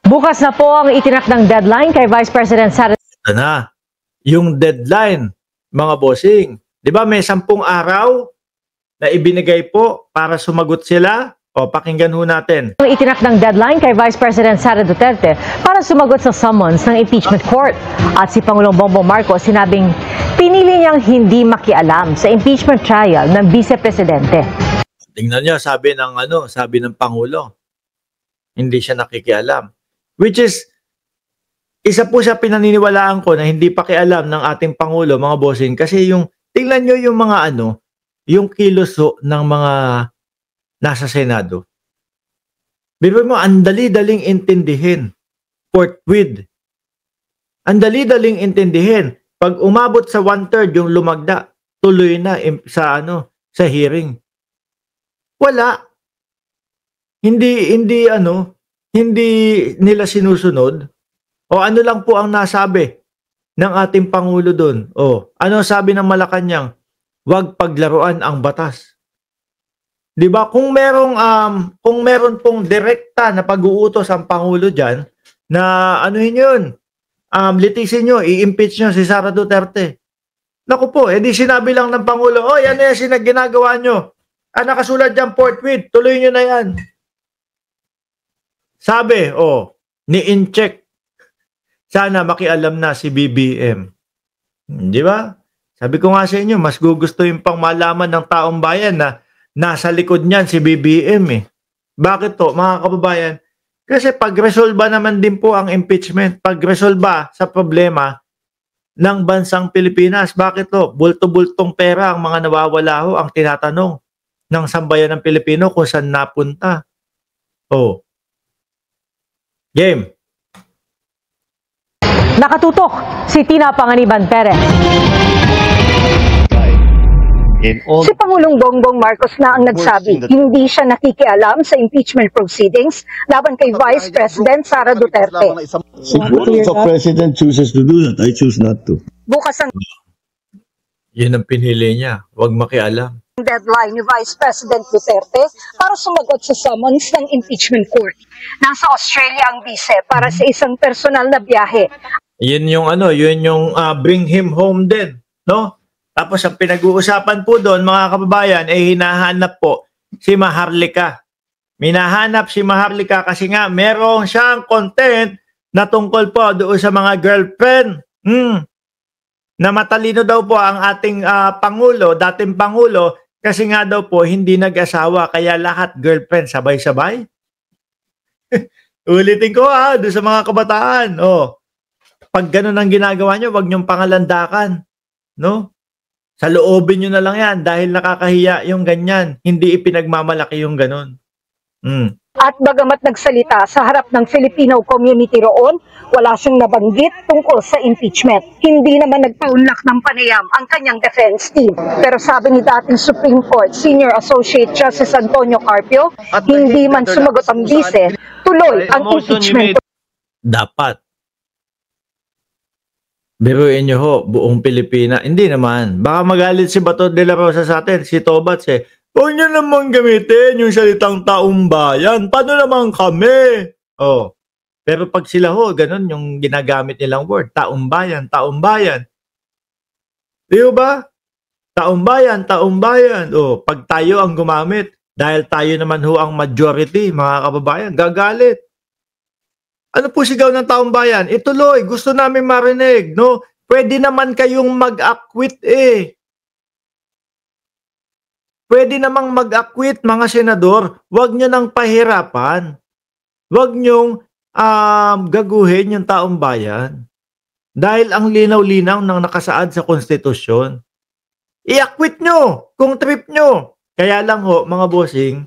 Bukas na po ang itinak ng deadline kay Vice President Sara. Ito na, yung deadline, mga bossing. Di ba may 10 araw na ibinigay po para sumagot sila? O, pakinggan ho natin. Itinak ng deadline kay Vice President Sara Duterte para sumagot sa summons ng impeachment court. At si Pangulong Bongbong Marcos sinabing pinili niyang hindi makialam sa impeachment trial ng Vice Presidente. Tingnan niyo, sabi ng Pangulo, hindi siya nakikialam. Which is, isa po sa pinaniniwalaan ko na hindi pakialam ng ating Pangulo, mga bossing, kasi tingnan niyo yung mga yung kilos ng mga nasa Senado. Biro mo, ang dali-daling intindihin. Forthwith. Ang dali-daling intindihin. Pag umabot sa 1/3 yung lumagda, tuloy na sa hearing. Wala. Hindi nila sinusunod. O ano lang po ang nasabi ng ating Pangulo doon? O ano sabi ng Malacanang? Huwag paglaruan ang batas. 'Di ba? Kung meron pong direkta na pag-uutos ang Pangulo diyan na anuhin 'yun. Litisin nyo, i-impeach nyo si Sara Duterte. Naku po, edi sinabi lang ng Pangulo, "Oh, yan na yung ginagawa nyo. Nakasulat diyan forthwith, tuloy nyo na 'yan." Sabi, ni-incheck. Sana makialam na si BBM. 'Di ba? Sabi ko nga sa inyo, mas gugustuhin pang malaman ng taong bayan na nasa likod niyan si BBM eh. Bakit to, mga kababayan? Kasi pag-resolba naman din po ang impeachment. Pag-resolba sa problema ng bansang Pilipinas. Bakit to? Bulto-bultong pera ang mga nawawala ho ang tinatanong ng sambayan ng Pilipino kung saan napunta. Game. Nakatutok si Tina Panganiban Perez. Si Pangulong Bongbong Marcos na ang nagsabi, hindi siya nakikialam sa impeachment proceedings laban kay Vice President Sara Duterte. If the President chooses to do that, I choose not to. Bukas ang Yun ang pinili niya. Huwag makialam. deadline ni Vice President Duterte para sumagot sa summons ng impeachment court. Nasa Australia ang vice para sa isang personal na biyahe. Yun yung bring him home din, no? Tapos ang pinag-uusapan po doon, mga kababayan, hinahanap po si Maharlika. Minahanap si Maharlika kasi nga meron siyang content na tungkol po doon sa mga girlfriend. Na matalino daw po ang ating Pangulo, dating Pangulo, kasi nga daw po hindi nag-asawa, kaya lahat girlfriend sabay-sabay. Ulitin ko doon sa mga kabataan. Pag ganun ang ginagawa nyo, wag nyong pangalandakan. No? Sa loobin nyo na lang yan dahil nakakahiya yung ganyan. Hindi ipinagmamalaki yung ganun. At bagamat nagsalita sa harap ng Filipino community roon, wala siyang nabanggit tungkol sa impeachment. Hindi naman nagpaunlak ng panayam ang kanyang defense team. Pero sabi ni dating Supreme Court Senior Associate Justice Antonio Carpio, hindi man sumagot ang bise, tuloy ang impeachment. Dapat. Biruin nyo ho, buong Pilipina. Hindi naman. Baka magalit si Bato de la Rosa sa atin, si Tobats huwag nyo naman gamitin yung salitang taong bayan. Paano naman kami? Pero pag sila ho, ganun yung ginagamit nilang word. Taong bayan, taong bayan. Di ba? Taong bayan, taong bayan. Pag tayo ang gumamit, dahil tayo naman ho ang majority, mga kababayan, gagalit. Ano po sigaw ng taong bayan? Ituloy, gusto namin marinig, no? Pwede naman kayong mag-acquit Pwede namang mag-acquit, mga senador. Huwag nyo nang pahirapan. Huwag nyong gaguhin yung taong bayan. Dahil ang linaw-linaw ng nakasaad sa konstitusyon. I-acquit nyo kung trip nyo. Kaya lang ho, mga bossing,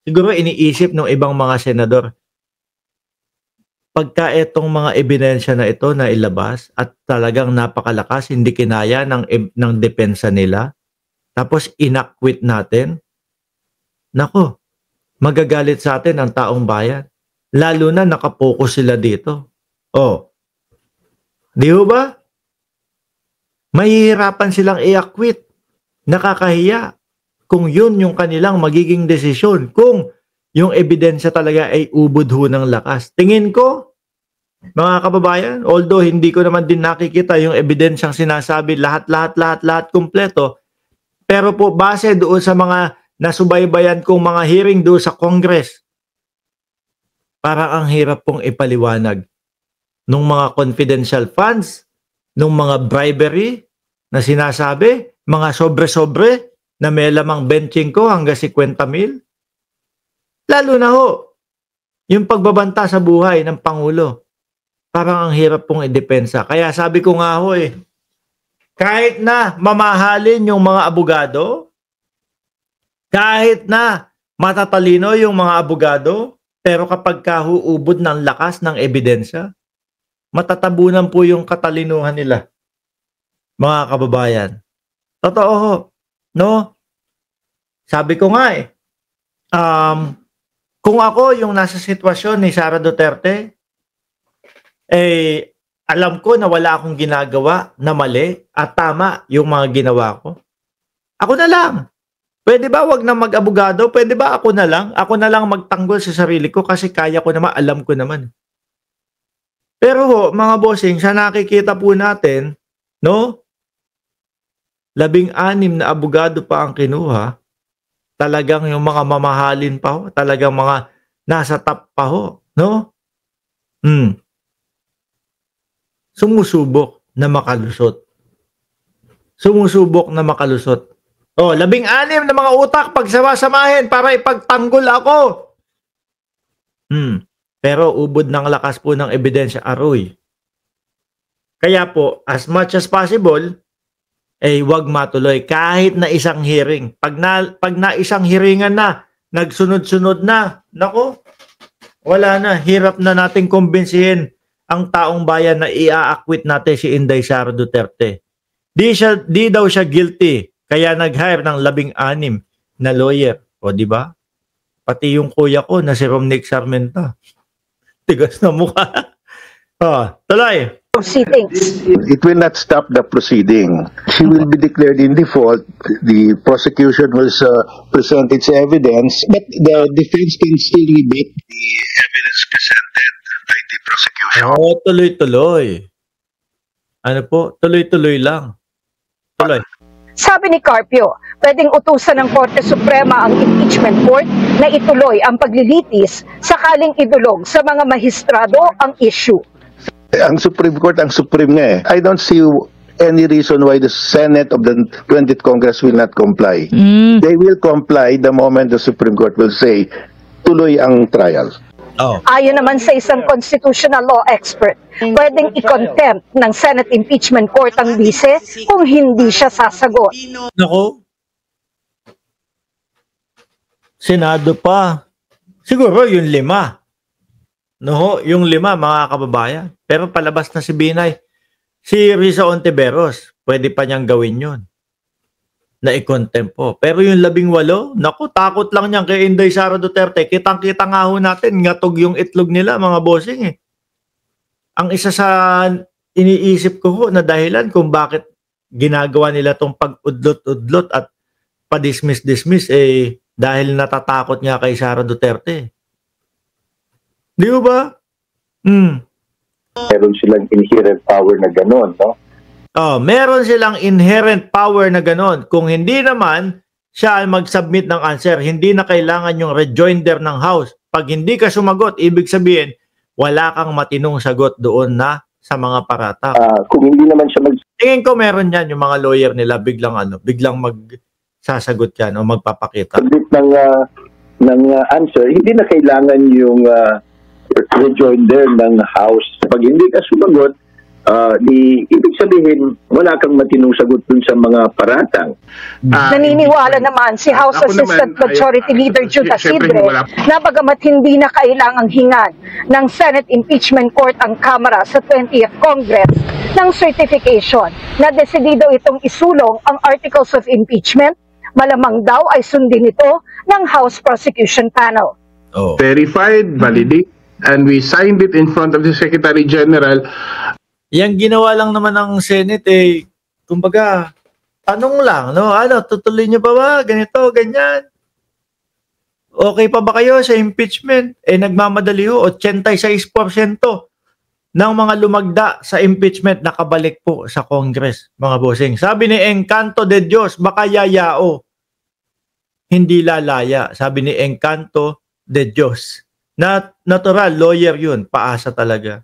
siguro iniisip ng ibang mga senador, pagka itong mga ebidensya na ito na ilabas at talagang napakalakas, hindi kinaya ng depensa nila, tapos inacquit natin, nako, magagalit sa atin ang taong bayan. Lalo na nakapokus sila dito. Di ba? Mahihirapan silang i-acquit. Nakakahiya kung yun yung kanilang magiging desisyon. Kung yung ebidensya talaga ay ubod ho ng lakas. Tingin ko, Mga kababayan, although hindi ko naman din nakikita yung ebidensyang sinasabi lahat kumpleto, pero po base doon sa mga nasubaybayan kong mga hearing doon sa Congress, parang ang hirap pong ipaliwanag nung mga confidential funds, nung mga bribery na sinasabi, mga sobre-sobre na may lamang benching ko hanggang 50,000. Lalo na ho, yung pagbabanta sa buhay ng Pangulo. Parang ang hirap pong idepensa. Kaya sabi ko nga ho kahit na mamahalin yung mga abogado, kahit na matatalino yung mga abogado, pero kapag kahuubod ng lakas ng ebidensya, matatabunan po yung katalinuhan nila. Mga kababayan. Totoo ho. No? Sabi ko nga kung ako yung nasa sitwasyon ni Sara Duterte, alam ko na wala akong ginagawa na mali at tama yung mga ginawa ko. Ako na lang. Pwede ba wag na mag-abogado? Pwede ba ako na lang? Ako na lang magtanggol sa sarili ko kasi kaya ko naman, alam ko naman. Pero ho, mga bossing, sa nakikita po natin, no? 16 na abogado pa ang kinuha. Talagang yung mga mamahalin pa ho. Talagang mga nasa top pa ho. No? Sumusubok na makalusot. Sumusubok na makalusot. 16 na mga utak pagsama-samahin para ipagtanggol ako. Pero ubod ng lakas po ng ebidensya, aroy. Kaya po, as much as possible, wag matuloy kahit na isang hearing. Pag na isang hearingan na, nagsunod-sunod na, nako, wala na, hirap na nating kumbinsihin ang taong bayan na i-acquit natin si Inday Sara Duterte. Di daw siya guilty, kaya nag-hire ng 16 na lawyer. O di ba? Pati yung kuya ko na si Romnick Sarmenta. Tigas na mukha. Tuloy. Proceedings. It will not stop the proceeding. She will be declared in default. The prosecution will present its evidence, but the defense can still rebut the evidence presented by the prosecution. Tuloy-tuloy. Ano po? Tuloy-tuloy lang. Tuloy. Sabi ni Carpio, pwedeng utusan ng Korte Suprema ang impeachment court na ituloy ang paglilitis sakaling idulog sa mga mahistrado ang issue. Ang Supreme Court, ang Supreme nga I don't see any reason why the Senate of the 20th Congress will not comply. They will comply the moment the Supreme Court will say, tuloy ang trial. Ayon naman sa isang constitutional law expert, pwedeng i-contempt ng Senate impeachment court ang bise kung hindi siya sasagot. Nako. Senado pa. Siguro yung 5. No, yung 5 mga kababayan. Pero palabas na si Binay. Si Risa Ontiveros, pwede pa niyang gawin yun. Na i-contempt po. Pero yung 18, naku, takot lang niyan kay Inday Sara Duterte. Kitang-kita nga ho natin, ngatog yung itlog nila, mga bossing Ang isa sa iniisip ko ho na dahilan kung bakit ginagawa nila tong pag-udlot-udlot at pa-dismiss-dismiss, dahil natatakot nga kay Sara Duterte. Di ba? Meron silang inherent power na gano'n, no? Meron silang inherent power na ganon. Kung hindi naman siya mag-submit ng answer, hindi na kailangan yung rejoinder ng House. Pag hindi ka sumagot, ibig sabihin, wala kang matinong sagot doon na sa mga paratang. Kung hindi naman siya Tingin ko meron yan, yung mga lawyer nila, biglang magsasagot yan o magpapakita. submit ng answer, hindi na kailangan yung rejoinder ng House. Pag hindi ka sumagot, ibig sabihin, wala kang matinong sagot dun sa mga paratang. Naniniwala naman si House Assistant Majority Leader Judah Sidre na bagamat hindi na kailangang hingan ng Senate Impeachment Court ang Kamara sa 20th Congress ng certification na desidido itong isulong ang Articles of Impeachment, malamang daw ay sundin ito ng House Prosecution Panel. Verified, validated, and we signed it in front of the Secretary General. Yang ginawa lang naman ng Senate kumbaga, tanong lang, no? Tutuloy niyo pa ba? Ganito, ganyan. Okay pa ba kayo sa impeachment? Nagmamadali ho, 86%. ng mga lumagda sa impeachment nakabalik po sa Congress, mga bossing. Sabi ni Encanto de Dios, baka yayao, hindi lalaya. Sabi ni Encanto de Dios. Natural, lawyer yun. Paasa talaga.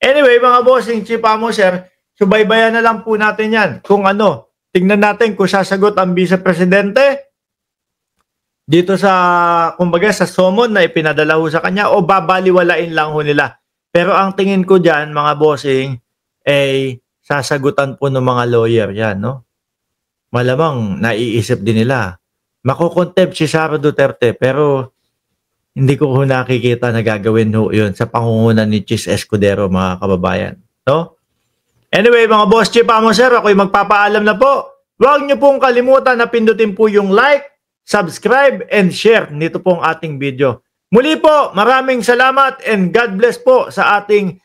Anyway, mga bossing, Chief Amo, sir, subaybayan na lang po natin yan. Kung ano, tingnan natin kung sasagot ang Vice Presidente dito sa, kumbaga, sa summon na ipinadala ho sa kanya o babaliwalain lang ho nila. Pero ang tingin ko dyan, mga bossing, ay sasagutan po ng mga lawyer yan, no? Malamang naiisip din nila. Makukontempt si Sara Duterte, pero hindi ko ho nakikita na gagawin ho yun sa pangungunan ni Chis Escudero, mga kababayan, no? Anyway, mga boss, Chief Amo, sir, ako'y magpapaalam na po. Huwag niyo pong kalimutan na pindutin po yung like, subscribe, and share nito pong ating video. Muli po, maraming salamat and God bless po sa ating